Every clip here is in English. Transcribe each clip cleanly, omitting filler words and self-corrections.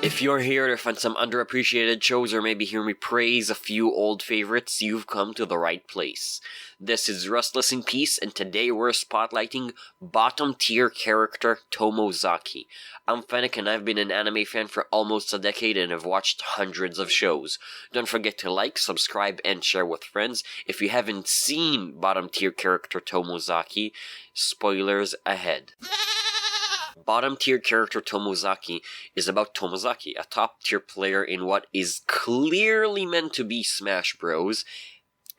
If you're here to find some underappreciated shows or maybe hear me praise a few old favorites, you've come to the right place. This is Restless in Peace, and today we're spotlighting Bottom Tier Character Tomozaki. I'm Fennec, and I've been an anime fan for almost a decade and have watched hundreds of shows. Don't forget to like, subscribe, and share with friends. If you haven't seen Bottom Tier Character Tomozaki, spoilers ahead. Bottom Tier Character Tomozaki is about Tomozaki, a top-tier player in what is clearly meant to be Smash Bros.,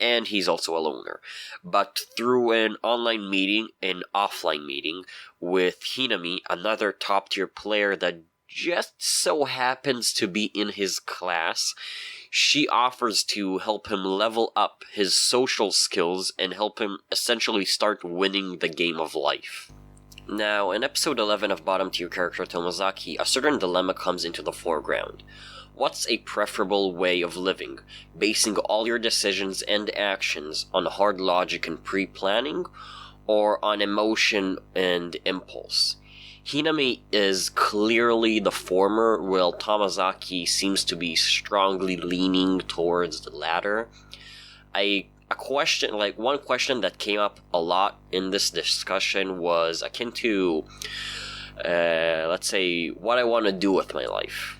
and he's also a loner. But through an offline meeting with Hinami, another top-tier player that just so happens to be in his class, she offers to help him level up his social skills and help him essentially start winning the game of life. Now, in episode 11 of Bottom Tier Character Tomozaki, a certain dilemma comes into the foreground. What's a preferable way of living? Basing all your decisions and actions on hard logic and pre-planning, or on emotion and impulse? Hinami is clearly the former, while Tomozaki seems to be strongly leaning towards the latter. One question that came up a lot in this discussion was akin to, let's say, what I want to do with my life.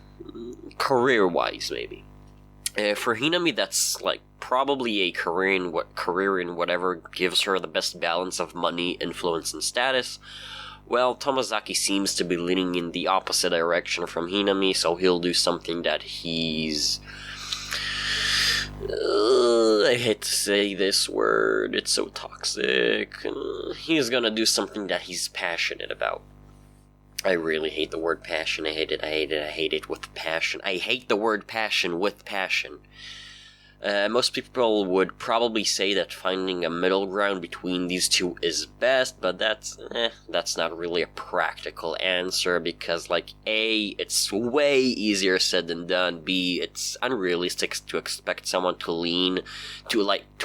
Career-wise, maybe. For Hinami, that's probably a career in whatever gives her the best balance of money, influence, and status. Well, Tomozaki seems to be leaning in the opposite direction from Hinami, so he'll do something that he's... I hate to say this word, it's so toxic. He's gonna do something that he's passionate about. I really hate the word passion. I hate it with passion. I hate the word passion with passion. Most people would probably say that finding a middle ground between these two is best, but that's not really a practical answer because, A, it's way easier said than done. B, it's unrealistic to expect someone to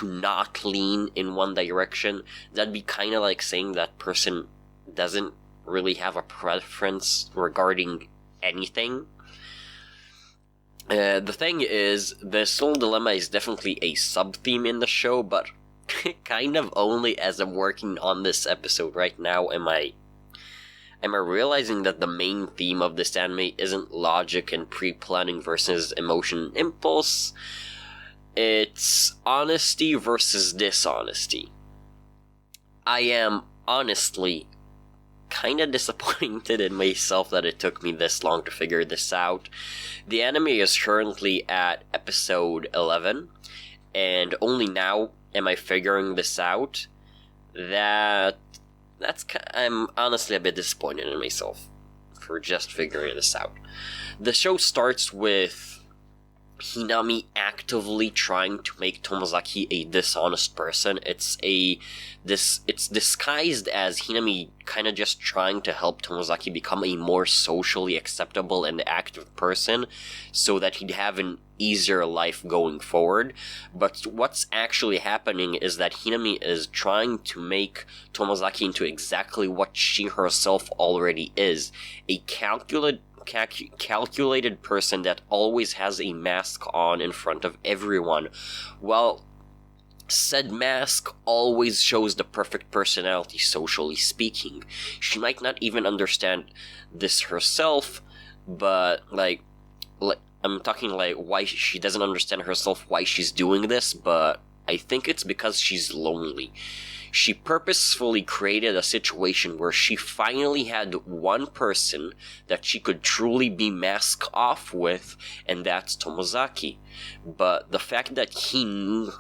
not lean in one direction. That'd be kind of like saying that person doesn't really have a preference regarding anything. The thing is, the soul dilemma is definitely a sub-theme in the show, but kind of only as I'm working on this episode right now am I realizing that the main theme of this anime isn't logic and pre-planning versus emotion and impulse. It's honesty versus dishonesty. I am honestly kind of disappointed in myself that it took me this long to figure this out. The anime is currently at episode 11, and only now am I figuring this out. I'm honestly a bit disappointed in myself for just figuring this out. The show starts with Hinami actively trying to make Tomozaki a dishonest person. It's disguised as Hinami kind of just trying to help Tomozaki become a more socially acceptable and active person so that he'd have an easier life going forward. But what's actually happening is that Hinami is trying to make Tomozaki into exactly what she herself already is, a calculated person that always has a mask on in front of everyone. Well, said mask always shows the perfect personality, socially speaking. She might not even understand this herself, but I'm talking why she doesn't understand herself why she's doing this, but I think it's because she's lonely. She purposefully created a situation where she finally had one person that she could truly be masked off with, and that's Tomozaki. But the fact that he knew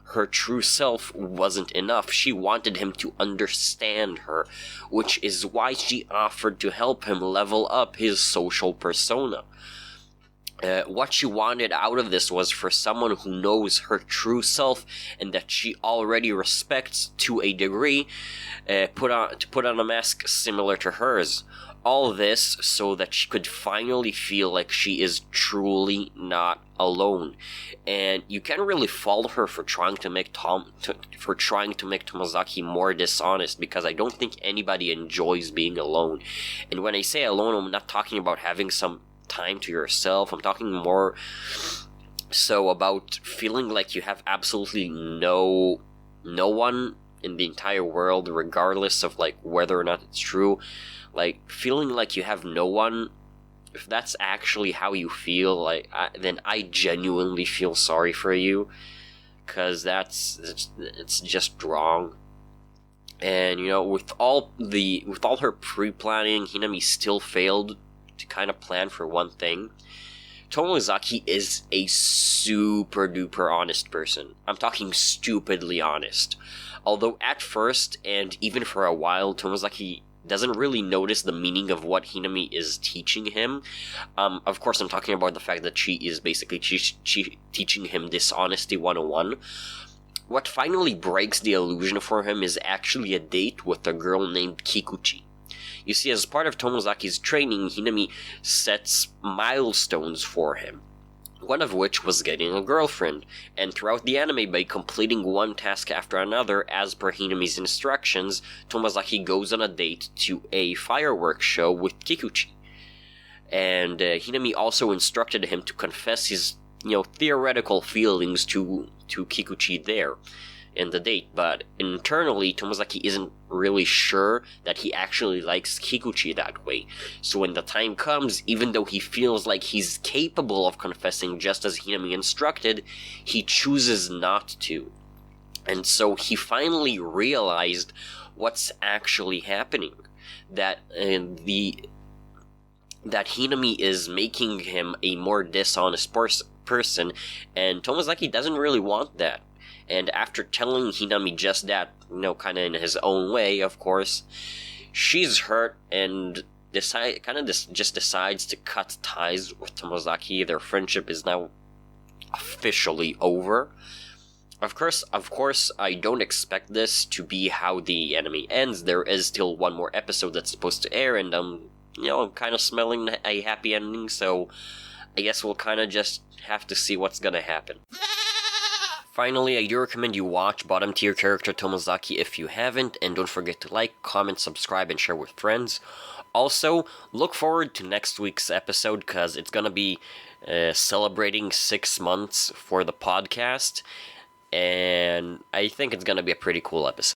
her true self wasn't enough. She wanted him to understand her, which is why she offered to help him level up his social persona. What she wanted out of this was for someone who knows her true self and that she already respects to a degree, put on a mask similar to hers. All this so that she could finally feel like she is truly not alone. And you can't really fault her for trying to make Tomozaki more dishonest, because I don't think anybody enjoys being alone. And when I say alone, I'm not talking about having some time to yourself. I'm talking more so about feeling like you have absolutely no one in the entire world, regardless of like whether or not it's true. Like feeling like you have no one. If that's actually how you feel, then I genuinely feel sorry for you, because it's just wrong. And with all her pre-planning, Hinami still failed to kind of plan for one thing. Tomozaki is a super duper honest person. I'm talking stupidly honest. Although at first, and even for a while, Tomozaki doesn't really notice the meaning of what Hinami is teaching him. Of course, I'm talking about the fact that she is basically teaching him Dishonesty 101. What finally breaks the illusion for him is actually a date with a girl named Kikuchi. You see, as part of Tomozaki's training, Hinami sets milestones for him, one of which was getting a girlfriend, and throughout the anime, by completing one task after another as per Hinami's instructions, Tomozaki goes on a date to a fireworks show with Kikuchi. And Hinami also instructed him to confess his, theoretical feelings to Kikuchi there in the date, but internally, Tomozaki isn't really sure that he actually likes Kikuchi that way. So when the time comes, even though he feels like he's capable of confessing just as Hinami instructed, he chooses not to. And so he finally realized what's actually happening. That Hinami is making him a more dishonest person, and Tomozaki doesn't really want that. And after telling Hinami just that, kind of in his own way, of course, she's hurt and just decides to cut ties with Tomozaki. Their friendship is now officially over. Of course, I don't expect this to be how the anime ends. There is still one more episode that's supposed to air, and I'm kind of smelling a happy ending, so I guess we'll kind of just have to see what's gonna happen. Finally, I do recommend you watch Bottom Tier Character Tomozaki if you haven't, and don't forget to like, comment, subscribe, and share with friends. Also, look forward to next week's episode, because it's gonna be celebrating 6 months for the podcast, and I think it's gonna be a pretty cool episode.